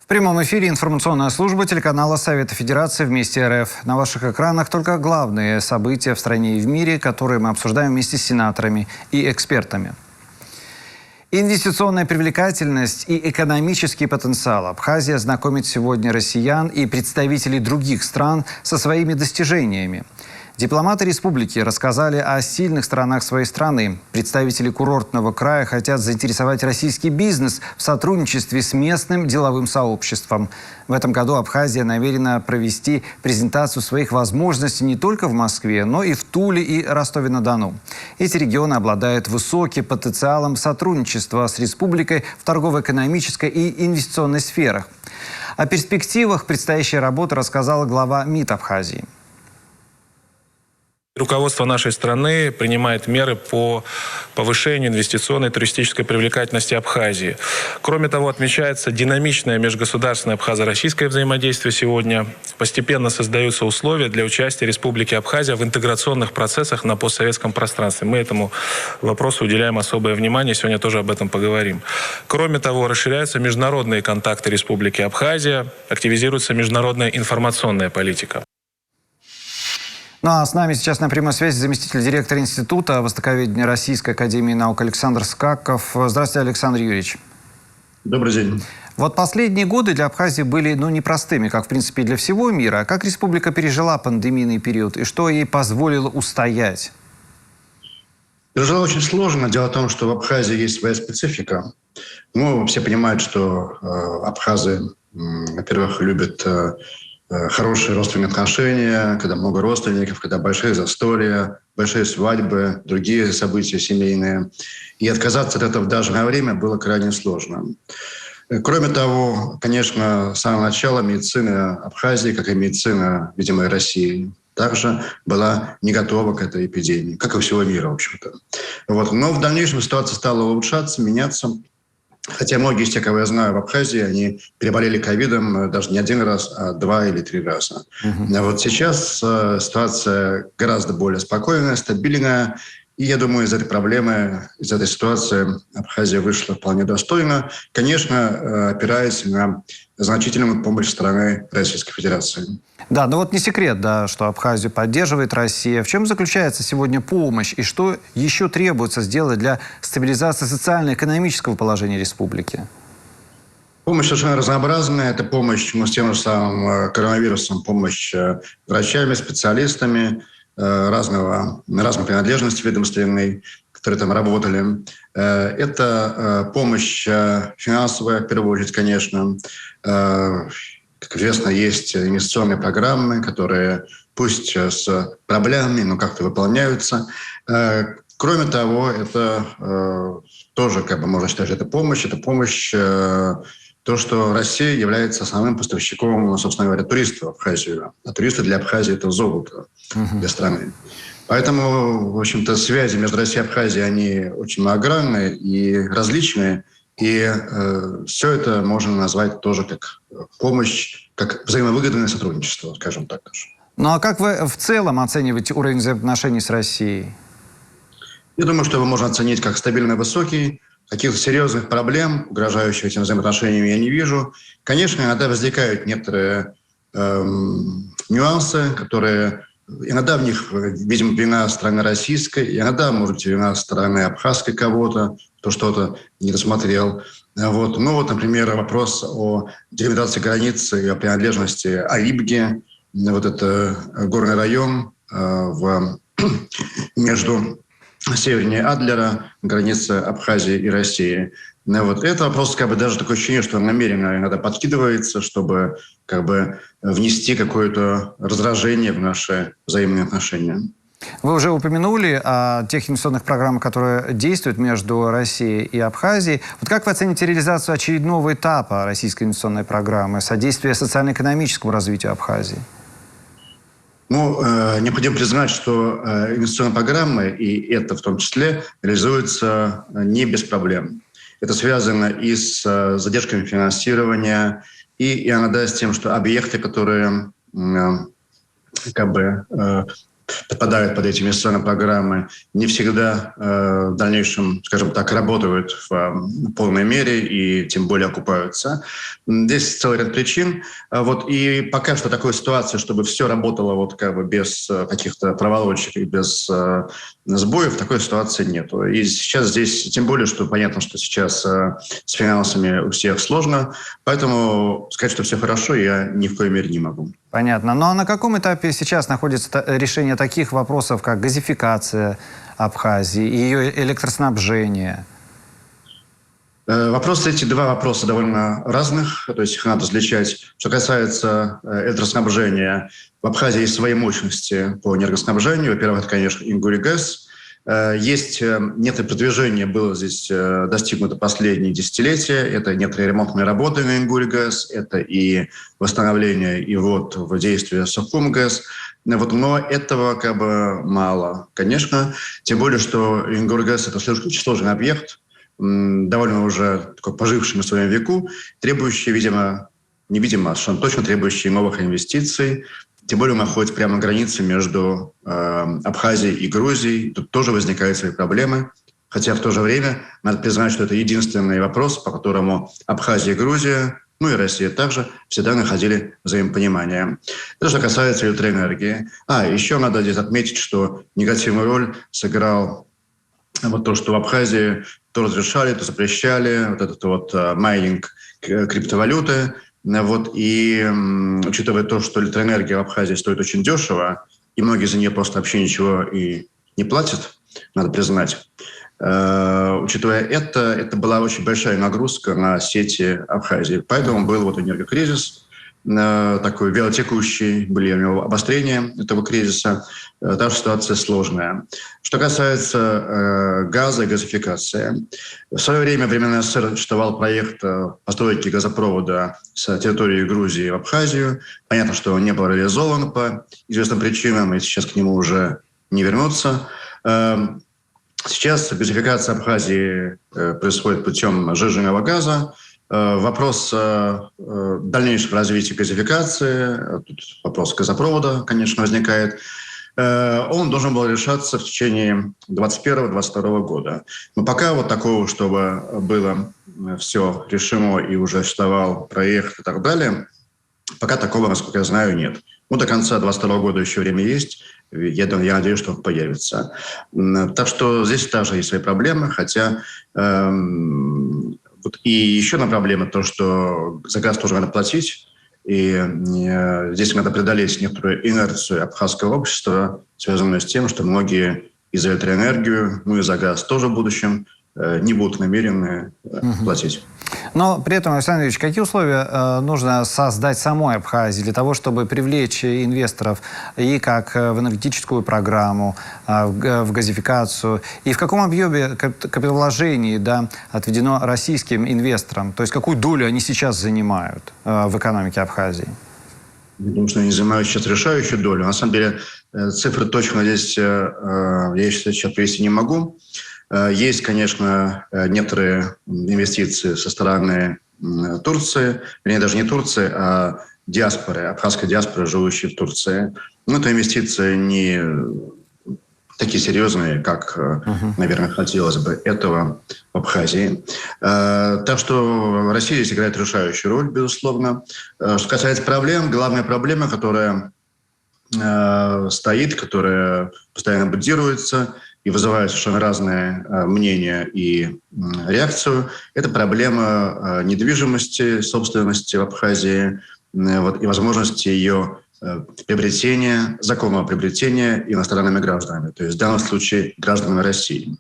В прямом эфире информационная служба телеканала Совета Федерации «Вместе РФ». На ваших экранах только главные события в стране и в мире, которые мы обсуждаем вместе с сенаторами и экспертами. Инвестиционная привлекательность и экономический потенциал. Абхазия знакомит сегодня россиян и представителей других стран со своими достижениями. Дипломаты республики рассказали о сильных сторонах своей страны. Представители курортного края хотят заинтересовать российский бизнес в сотрудничестве с местным деловым сообществом. В этом году Абхазия намерена провести презентацию своих возможностей не только в Москве, но и в Туле и Ростове-на-Дону. Эти регионы обладают высоким потенциалом сотрудничества с республикой в торгово-экономической и инвестиционной сферах. О перспективах предстоящей работы рассказала глава МИД Абхазии. Руководство нашей страны принимает меры по повышению инвестиционной и туристической привлекательности Абхазии. Кроме того, отмечается динамичное межгосударственное абхазо-российское взаимодействие сегодня. Постепенно создаются условия для участия Республики Абхазия в интеграционных процессах на постсоветском пространстве. Мы этому вопросу уделяем особое внимание, сегодня тоже об этом поговорим. Кроме того, расширяются международные контакты Республики Абхазия, активизируется международная информационная политика. Ну а с нами сейчас на прямой связи заместитель директора Института востоковедения Российской академии наук Александр Скаков. Здравствуйте, Александр Юрьевич. Добрый день. Вот последние годы для Абхазии были непростыми, как в принципе и для всего мира. Как республика пережила пандемийный период и что ей позволило устоять? Пережила очень сложно. Дело в том, что в Абхазии есть своя специфика. Ну, все понимают, что абхазы, во-первых, любят хорошие родственные отношения, когда много родственников, когда большие застолья, большие свадьбы, другие события семейные. И отказаться от этого в данное время было крайне сложно. Кроме того, конечно, с самого начала медицина Абхазии, как и медицина, видимо, и России, также была не готова к этой эпидемии, как и всего мира, в общем-то. Вот. Но в дальнейшем ситуация стала улучшаться, меняться. Хотя многие из тех, кого я знаю в Абхазии, они переболели ковидом даже не один раз, а 2 или 3 раза. Вот сейчас ситуация гораздо более спокойная, стабильная. И я думаю, из этой проблемы, из этой ситуации Абхазия вышла вполне достойно, конечно, опираясь на значительную помощь страны Российской Федерации. Да, но вот не секрет, да, что Абхазию поддерживает Россия. В чем заключается сегодня помощь и что еще требуется сделать для стабилизации социально-экономического положения республики? Помощь совершенно разнообразная. Это помощь с тем же самым коронавирусом, помощь врачами, специалистами разной принадлежности ведомственной, которые там работали. Это помощь финансовая, в первую очередь, конечно. Как известно, есть инвестиционные программы, которые пусть с проблемами, но как-то выполняются. Кроме того, это тоже, можно считать, это помощь. Это помощь то, что Россия является основным поставщиком, собственно говоря, туристов в Абхазию. А туристы для Абхазии – это золото для страны. Поэтому, в общем-то, связи между Россией и Абхазией, они очень многогранные и различные. И все это можно назвать тоже как помощь, как взаимовыгодное сотрудничество, скажем так даже. Ну а как вы в целом оцениваете уровень взаимоотношений с Россией? Я думаю, что его можно оценить как стабильно высокий. Каких-то серьезных проблем, угрожающих этим взаимоотношениям, я не вижу. Конечно, иногда возникают некоторые нюансы, которые... Иногда в них, видимо, вина стороны российской, иногда, может быть, вина стороны абхазской кого-то, кто что-то не досмотрел. Вот. Ну вот, например, вопрос о делимитации границы и о принадлежности Алибги. Вот это горный район между севернее Адлера, границы Абхазии и России. Вот. Это вопрос, даже такое ощущение, что он намеренно иногда подкидывается, чтобы внести какое-то раздражение в наши взаимные отношения. Вы уже упомянули о тех инвестиционных программах, которые действуют между Россией и Абхазией. Вот как вы оцените реализацию очередного этапа российской инвестиционной программы, содействие социально-экономическому развитию Абхазии? Необходимо признать, что инвестиционные программы, и это в том числе, реализуются не без проблем. Это связано и с задержками финансирования, и иногда с тем, что объекты, которые подпадают под эти инвестиционные программы, не всегда в дальнейшем, скажем так, работают в полной мере и тем более окупаются. Здесь целый ряд причин. И пока что такой ситуации, чтобы все работало без каких-то проволочек и без сбоев, такой ситуации нету. И сейчас здесь, тем более, что понятно, что сейчас с финансами у всех сложно, поэтому сказать, что все хорошо, я ни в коей мере не могу. Понятно. Ну а на каком этапе сейчас находится решение таких вопросов, как газификация Абхазии и ее электроснабжение? Эти два вопроса довольно разных, то есть их надо различать. Что касается электроснабжения, в Абхазии есть свои мощности по энергоснабжению. Во-первых, это, конечно, Ингулигаз. Есть некоторое продвижение было здесь достигнуто последние десятилетия. Это некоторые ремонтные работы на Ингулигаз, это и восстановление и ввод в действие Сухумгаз. Но этого мало, конечно. Тем более, что Ингулигаз – это слишком сложный объект, довольно уже такой поживший на своем веку, требующий, совершенно точно требующий новых инвестиций. Тем более он находится прямо на границе между Абхазией и Грузией. Тут тоже возникают свои проблемы. Хотя в то же время надо признать, что это единственный вопрос, по которому Абхазия и Грузия, и Россия также, всегда находили взаимопонимание. Это что касается электроэнергии. Еще надо здесь отметить, что негативную роль сыграл то, что в Абхазии то разрешали, то запрещали майнинг криптовалюты. И учитывая то, что электроэнергия в Абхазии стоит очень дешево, и многие за нее просто вообще ничего и не платят, надо признать, учитывая это была очень большая нагрузка на сети Абхазии. Поэтому был энергокризис, такой вялотекущий, были у него обострения этого кризиса. Та ситуация сложная. Что касается газа и газификации. В свое время, времена СССР, существовал проект постройки газопровода с территории Грузии в Абхазию. Понятно, что он не был реализован по известным причинам, и сейчас к нему уже не вернуться. Сейчас газификация Абхазии происходит путем сжиженного газа. Вопрос дальнейшего развития газификации, тут вопрос газопровода, конечно, возникает. Он должен был решаться в течение 2021-2022 года. Но пока такого, чтобы было все решено и уже существовал проект и так далее, пока такого, насколько я знаю, нет. До конца 2022 года еще время есть. Я надеюсь, что он появится. Так что здесь также есть свои проблемы, хотя... И еще одна проблема, то, что за газ тоже надо платить. И здесь надо преодолеть некоторую инерцию абхазского общества, связанную с тем, что многие и за электроэнергию, и за газ тоже в будущем не будут намерены платить. Но при этом, Александр Ильич, какие условия нужно создать самой Абхазии для того, чтобы привлечь инвесторов и как в энергетическую программу, в газификацию, и в каком объеме капиталовложений отведено российским инвесторам? То есть какую долю они сейчас занимают в экономике Абхазии? Я думаю, что они занимают сейчас решающую долю. На самом деле цифры точно здесь я сейчас привести не могу. Есть, конечно, некоторые инвестиции со стороны Турции, вернее, даже не Турции, а диаспоры, абхазской диаспоры, живущей в Турции. Но это инвестиции не такие серьезные, как, наверное, хотелось бы этого в Абхазии. Так что Россия здесь играет решающую роль, безусловно. Что касается проблем, главная проблема, которая стоит, которая постоянно бодируется и вызывает совершенно разные мнения и реакцию, это проблема недвижимости, собственности в Абхазии и возможности ее приобретения, законного приобретения иностранными гражданами, то есть в данном случае гражданами России.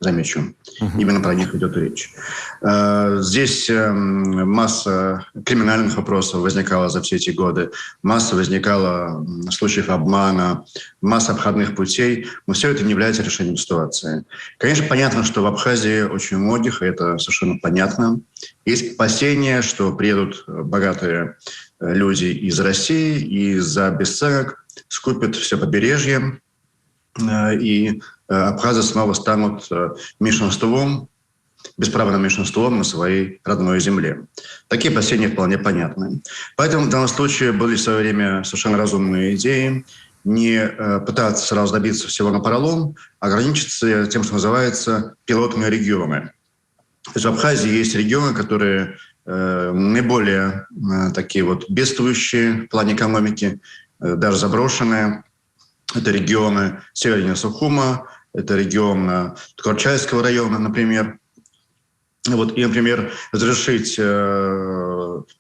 Замечу. Именно про них идет речь. Здесь масса криминальных вопросов возникала за все эти годы, масса возникала случаев обмана, масса обходных путей, но все это не является решением ситуации. Конечно, понятно, что в Абхазии очень многих, и это совершенно понятно, есть опасения, что приедут богатые люди из России и за бесценок скупят все побережье, и абхазы снова станут меньшинством, бесправным меньшинством на своей родной земле. Такие опасения вполне понятны. Поэтому в данном случае были в свое время совершенно разумные идеи. не пытаться сразу добиться всего напролом, а ограничиться тем, что называется пилотные регионы. То есть в Абхазии есть регионы, которые наиболее такие вот бедствующие в плане экономики, даже заброшенные. Это регионы севернее Сухума, это регион Ткачайского района, например. Вот, и, например, разрешить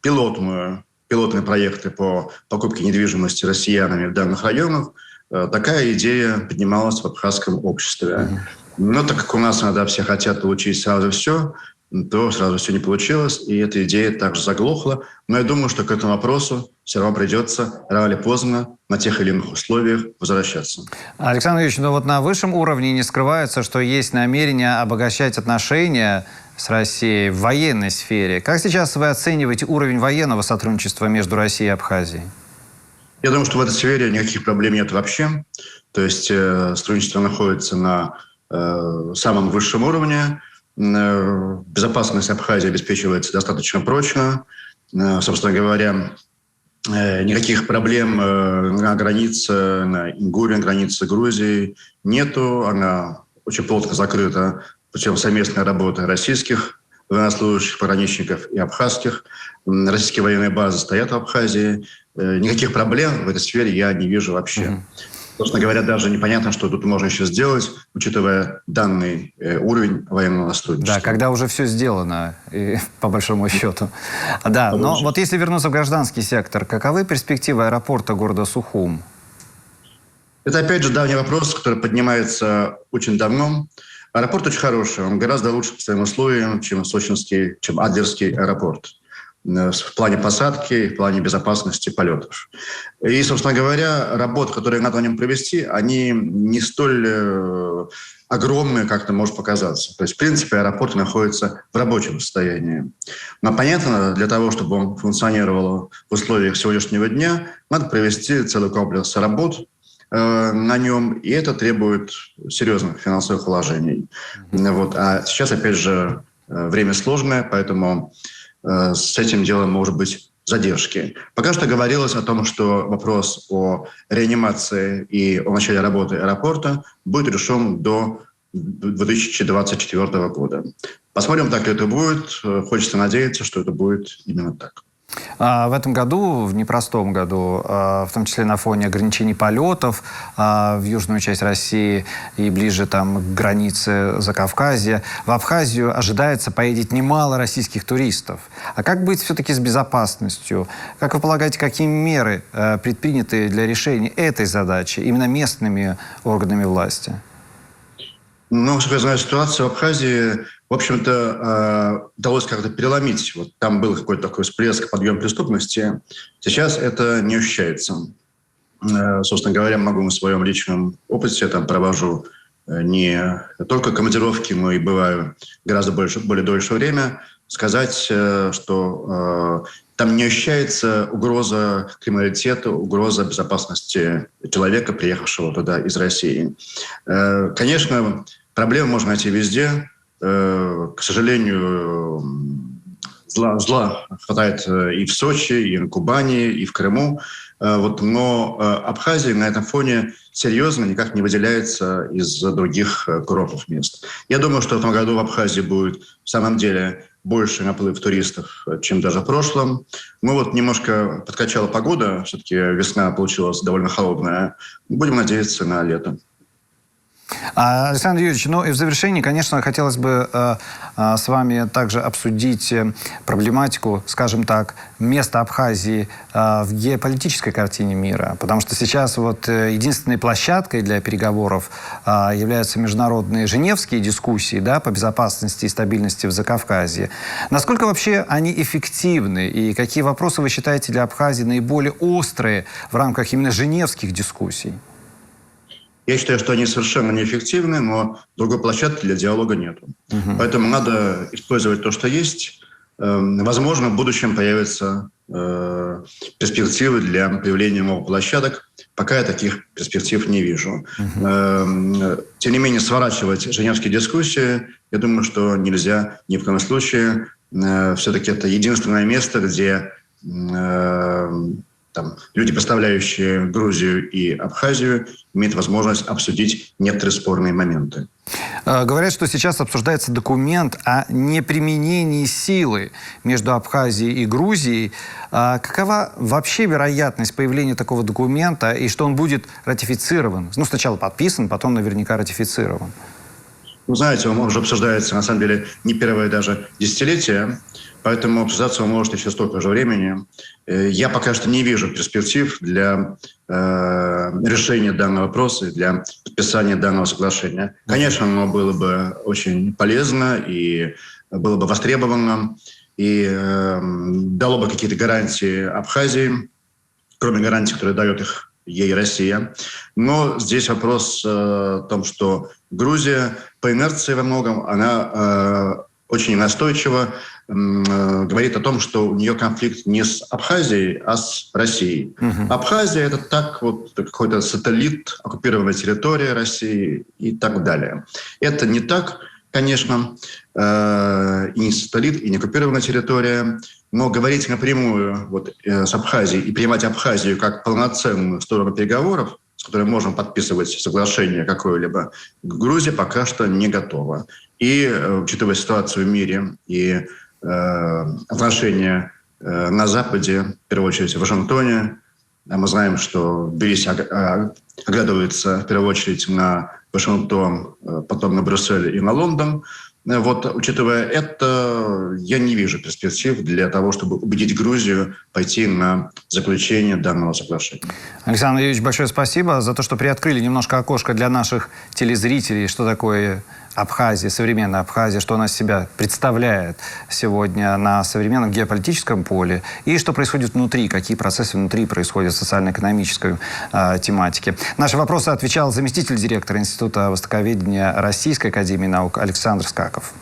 пилотные проекты по покупке недвижимости россиянами в данных районах, такая идея поднималась в абхазском обществе. Но так как у нас иногда все хотят получить сразу все, то сразу все не получилось, и эта идея также заглохла. Но я думаю, что к этому вопросу все равно придется рано или поздно на тех или иных условиях возвращаться. Александр Юрьевич, но вот на высшем уровне не скрывается, что есть намерение обогащать отношения с Россией в военной сфере. Как сейчас вы оцениваете уровень военного сотрудничества между Россией и Абхазией? Я думаю, что в этой сфере никаких проблем нет вообще. То есть сотрудничество находится на самом высшем уровне. Безопасность Абхазии обеспечивается достаточно прочно. Собственно говоря, никаких проблем на границе, на Ингурии, на границе с Грузией нету. Она очень плотно закрыта, причем совместная работа российских военнослужащих, пограничников и абхазских. Российские военные базы стоят в Абхазии. Никаких проблем в этой сфере я не вижу вообще. Собственно говоря, даже непонятно, что тут можно еще сделать, учитывая данный уровень военного сотрудничества. Да, когда уже все сделано, по большому счету. Да, но вот если вернуться в гражданский сектор, каковы перспективы аэропорта города Сухум? Это, опять же, давний вопрос, который поднимается очень давно. Аэропорт очень хороший, он гораздо лучше по своим условиям, чем сочинский, чем Адлерский аэропорт. В плане посадки и в плане безопасности полетов. И, собственно говоря, работы, которые надо на нем провести, они не столь огромные, как это может показаться. То есть, в принципе, аэропорт находится в рабочем состоянии. Но, понятно, для того, чтобы он функционировал в условиях сегодняшнего дня, надо провести целый комплекс работ на нем, и это требует серьезных финансовых вложений. Вот. А сейчас, опять же, время сложное, поэтому с этим делом может быть задержки. Пока что говорилось о том, что вопрос о реанимации и о начале работы аэропорта будет решен до 2024 года. Посмотрим, так ли это будет. Хочется надеяться, что это будет именно так. В этом году, в непростом году, в том числе на фоне ограничений полетов в южную часть России и ближе там, к границе Закавказья, в Абхазию ожидается поедет немало российских туристов. А как быть все-таки с безопасностью? Как вы полагаете, какие меры предприняты для решения этой задачи именно местными органами власти? Ну, насколько я знаю, ситуация в Абхазии, в общем-то, удалось как-то переломить. Вот там был какой-то такой всплеск, подъем преступности. Сейчас это не ощущается. Собственно говоря, могу на своем личном опыте, там провожу не только командировки, но и бываю гораздо более дольшее время, сказать, что там не ощущается угроза криминалитета, угроза безопасности человека, приехавшего туда из России. Конечно, проблемы можно найти везде. К сожалению, зла хватает и в Сочи, и на Кубани, и в Крыму. Но Абхазия на этом фоне серьезно никак не выделяется из других курортных мест. Я думаю, что в этом году в Абхазии будет в самом деле больше наплыв туристов, чем даже в прошлом. Немножко подкачала погода, все-таки весна получилась довольно холодная. Будем надеяться на лето. Александр Юрьевич, и в завершении, конечно, хотелось бы с вами также обсудить проблематику, скажем так, места Абхазии в геополитической картине мира. Потому что сейчас единственной площадкой для переговоров являются международные женевские дискуссии по безопасности и стабильности в Закавказье. Насколько вообще они эффективны? И какие вопросы вы считаете для Абхазии наиболее острые в рамках именно женевских дискуссий? Я считаю, что они совершенно неэффективны, но другой площадки для диалога нет. Поэтому надо использовать то, что есть. Возможно, в будущем появятся перспективы для появления новых площадок. Пока я таких перспектив не вижу. Тем не менее, сворачивать женевские дискуссии, я думаю, что нельзя ни в коем случае. Все-таки это единственное место, где там, люди, представляющие Грузию и Абхазию, имеют возможность обсудить некоторые спорные моменты. Говорят, что сейчас обсуждается документ о неприменении силы между Абхазией и Грузией. Какова вообще вероятность появления такого документа и что он будет ратифицирован? Ну, сначала подписан, потом наверняка ратифицирован. Вы знаете, он уже обсуждается, на самом деле, не первое даже десятилетие, поэтому обсуждаться он может еще столько же времени. Я пока что не вижу перспектив для решения данного вопроса и для подписания данного соглашения. Конечно, оно было бы очень полезно и было бы востребовано, и дало бы какие-то гарантии Абхазии, кроме гарантий, которые дает их ей Россия. Но здесь вопрос в том, что Грузия по инерции во многом, она очень настойчиво говорит о том, что у нее конфликт не с Абхазией, а с Россией. Абхазия – это так вот какой-то сателлит, оккупированная территория России и так далее. Это не так, конечно, и не сателлит, и не оккупированная территория. Но говорить напрямую вот, с Абхазией и принимать Абхазию как полноценную сторону переговоров, с которой можно подписывать соглашение какое-либо, Грузия пока что не готова. И, учитывая ситуацию в мире и отношения на Западе, в первую очередь в Вашингтоне, мы знаем, что Тбилиси оглядывается в первую очередь на Вашингтон, потом на Брюссель и на Лондон. Вот, учитывая это, я не вижу перспектив для того, чтобы убедить Грузию пойти на заключение данного соглашения. Александр Юрьевич, большое спасибо за то, что приоткрыли немножко окошко для наших телезрителей, что такое Абхазия, современная Абхазия, что она из себя представляет сегодня на современном геополитическом поле и что происходит внутри, какие процессы внутри происходят в социально-экономической тематике. Наши вопросы отвечал заместитель директора Института востоковедения Российской академии наук Александр Скаков.